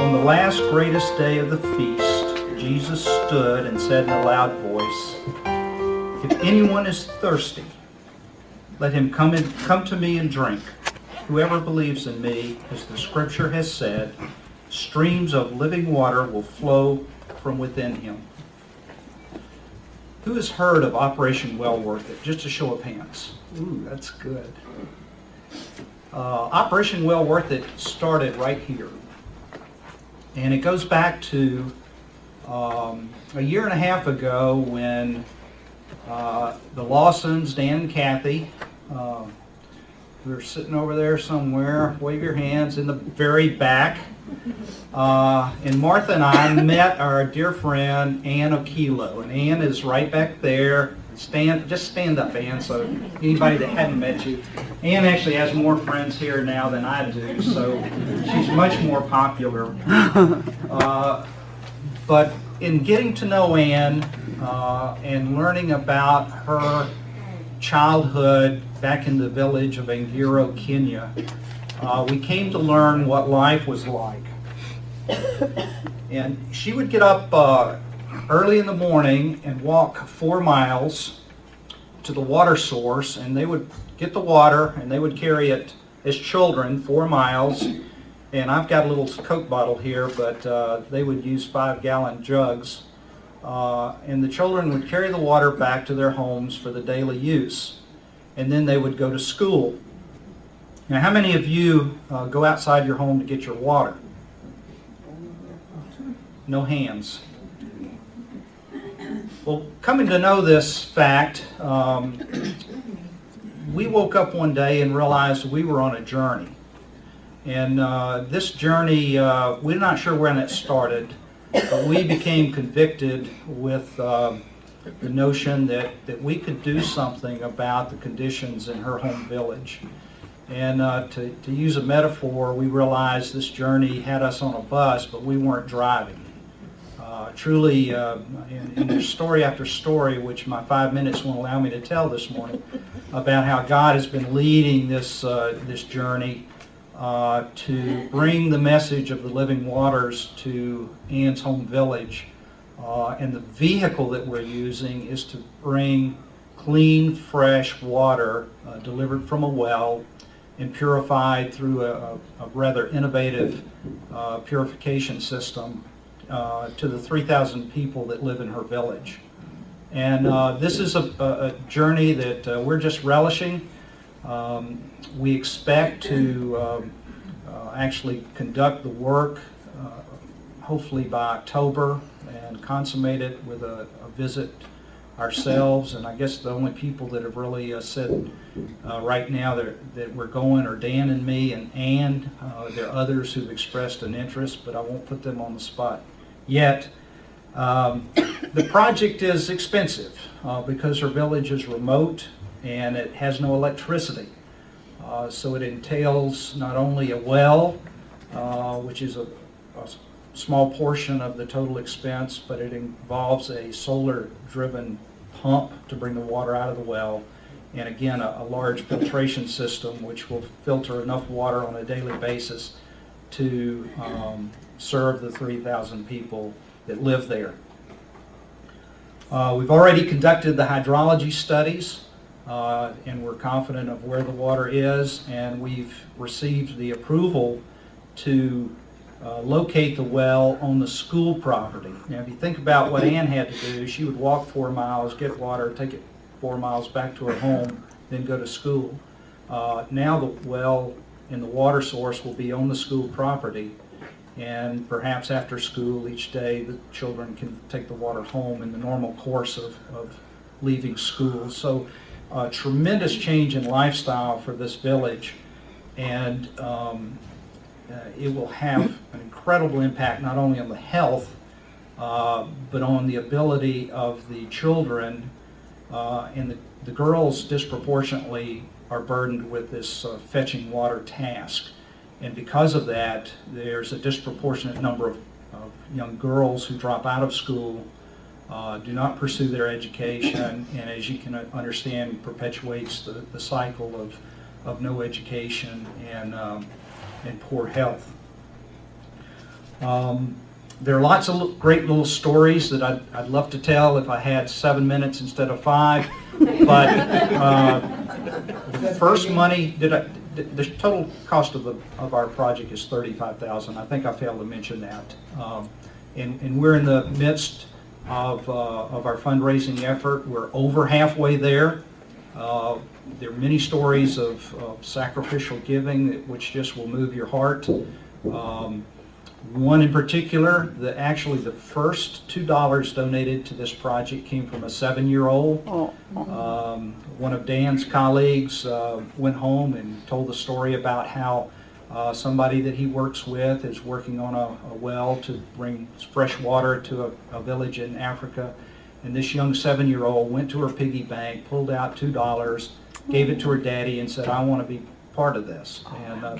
On the last greatest day of the feast, Jesus stood and said in a loud voice, "If anyone is thirsty, let him come to me and drink. Whoever believes in me, as the scripture has said, streams of living water will flow from within him." Who has heard of Operation Well Worth It? Just a show of hands. Ooh, that's good. Operation Well Worth It started right here. And it goes back to a year and a half ago when the Lawsons, Dan and Kathy, we were sitting over there somewhere, wave your hands, in the very back. And Martha and I met our dear friend Ann Okelo. And Ann is right back there. Just stand up, Ann, so anybody that hadn't met you. Ann actually has more friends here now than I do, so she's much more popular. But in getting to know Ann and learning about her childhood back in the village of Nairo, Kenya, we came to learn what life was like. And she would get up early in the morning and walk 4 miles to the water source, and they would get the water and they would carry it as children 4 miles. And I've got a little Coke bottle here, but they would use 5-gallon jugs. And the children would carry the water back to their homes for the daily use. And then they would go to school. Now, how many of you go outside your home to get your water? No hands. Well, coming to know this fact, we woke up one day and realized we were on a journey. And this journey, we're not sure when it started, but we became convicted with the notion that we could do something about the conditions in her home village. And to use a metaphor, we realized this journey had us on a bus, but we weren't driving. Truly, in there's story after story, which my 5 minutes won't allow me to tell this morning, about how God has been leading this journey to bring the message of the living waters to Ann's home village. And the vehicle that we're using is to bring clean, fresh water delivered from a well and purified through a rather innovative purification system to the 3,000 people that live in her village. And this is a journey that we're just relishing. We expect to actually conduct the work hopefully by October and consummate it with a visit ourselves. And I guess the only people that have really said right now that we're going are Dan and me and Ann. There are others who've expressed an interest, but I won't put them on the spot yet. The project is expensive because her village is remote and it has no electricity. So it entails not only a well, which is a small portion of the total expense, but it involves a solar-driven pump to bring the water out of the well, and again a large filtration system which will filter enough water on a daily basis to serve the 3,000 people that live there. We've already conducted the hydrology studies, and we're confident of where the water is, and we've received the approval to locate the well on the school property. Now, if you think about what Ann had to do, she would walk 4 miles, get water, take it 4 miles back to her home, then go to school. Now the well and the water source will be on the school property, and perhaps after school each day the children can take the water home in the normal course of leaving school. So tremendous change in lifestyle for this village, and it will have an incredible impact not only on the health but on the ability of the children, and the girls disproportionately are burdened with this fetching water task. And because of that, there's a disproportionate number of young girls who drop out of school, do not pursue their education, and as you can understand, perpetuates the cycle of no education and poor health. There are lots of great little stories that I'd love to tell if I had 7 minutes instead of 5. But the first money, the total cost of our project is $35,000. I think I failed to mention that. And we're in the midst of our fundraising effort. We're over halfway there. There are many stories of sacrificial giving which just will move your heart. One in particular, actually the first $2 donated to this project came from a 7-year-old. One of Dan's colleagues went home and told the story about how somebody that he works with is working on a well to bring fresh water to a village in Africa. And this young 7-year-old went to her piggy bank, pulled out $2, gave it to her daddy, and said, "I want to be part of this." And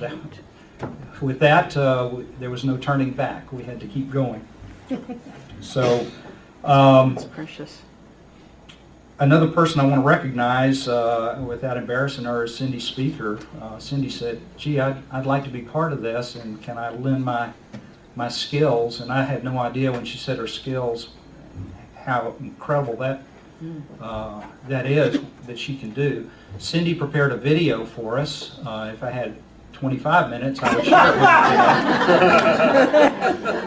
with that, there was no turning back. We had to keep going. So, That's precious. Another person I want to recognize, without embarrassing her, is Cindy Speaker. Cindy said, "Gee, I'd like to be part of this, and can I lend my skills?" And I had no idea when she said her skills how incredible that is that she can do. Cindy prepared a video for us. If I had 25 minutes, I would share it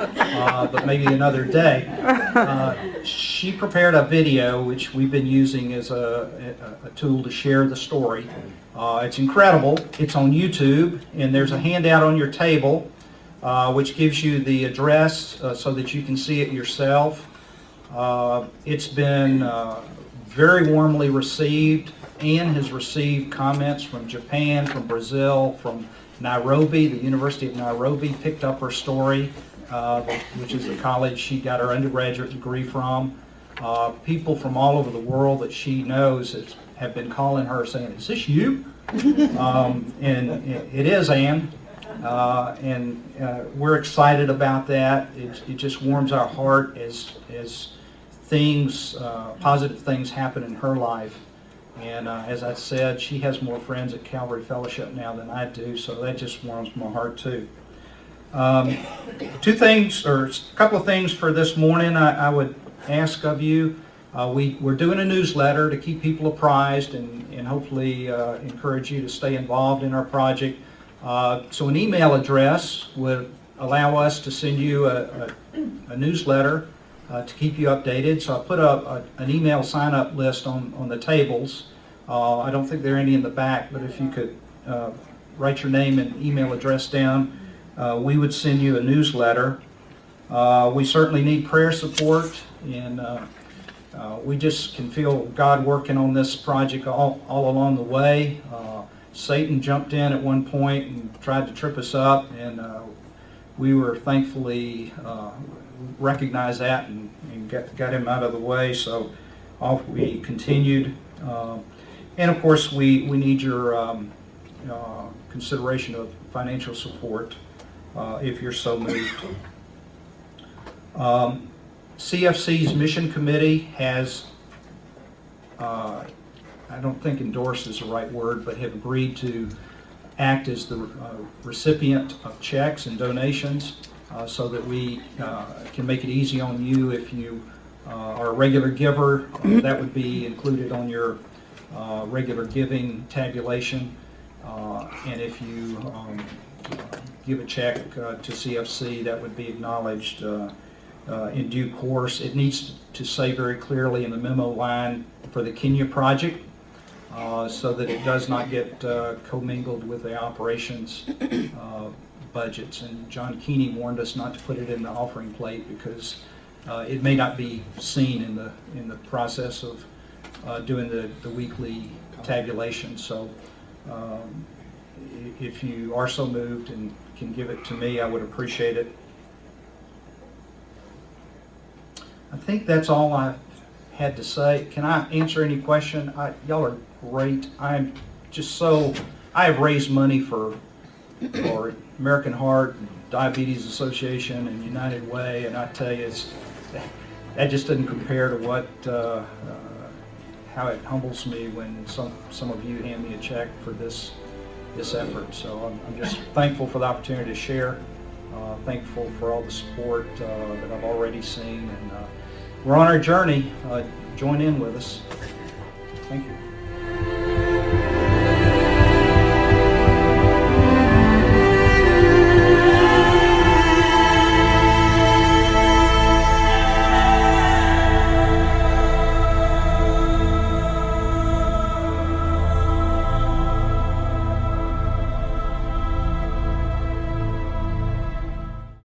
with you, but maybe another day. She prepared a video which we've been using as a tool to share the story. It's incredible. It's on YouTube, and there's a handout on your table which gives you the address so that you can see it yourself. It's been very warmly received. Anne has received comments from Japan, from Brazil, from Nairobi. The University of Nairobi picked up her story, which is the college she got her undergraduate degree from. People from all over the world that she knows have been calling her saying, "Is this you?" And it is, Anne. And we're excited about that. It just warms our heart as things, positive things happen in her life. And as I said, she has more friends at Calvary Fellowship now than I do, so that just warms my heart too. Two things, or a couple of things for this morning I would ask of you. We're doing a newsletter to keep people apprised and hopefully encourage you to stay involved in our project. So an email address would allow us to send you a newsletter to keep you updated. So I put an email sign-up list on the tables. I don't think there are any in the back, but if you could write your name and email address down, we would send you a newsletter. We certainly need prayer support, and we just can feel God working on this project all along the way. Satan jumped in at one point and tried to trip us up, and we were thankfully recognized that and got him out of the way, so off we continued. And of course we need your consideration of financial support if you're so moved. CFC's Mission Committee has, I don't think endorsed is the right word, but have agreed to act as the recipient of checks and donations so that we can make it easy on you if you are a regular giver. That would be included on your regular giving tabulation. And if you give a check to CFC, that would be acknowledged in due course. It needs to say very clearly in the memo line for the Kenya project so that it does not get commingled with the operations budgets. And John Keeney warned us not to put it in the offering plate because it may not be seen in the process of doing the weekly tabulation. So if you are so moved and can give it to me, I would appreciate it. I think that's all I had to say. Can I answer any question? Y'all are great. I'm just so, I have raised money for American Heart, Diabetes Association, and United Way, and I tell you, that just doesn't compare to what how it humbles me when some of you hand me a check for this effort. So I'm just thankful for the opportunity to share, Thankful for all the support that I've already seen, and we're on our journey. Join in with us. Thank you.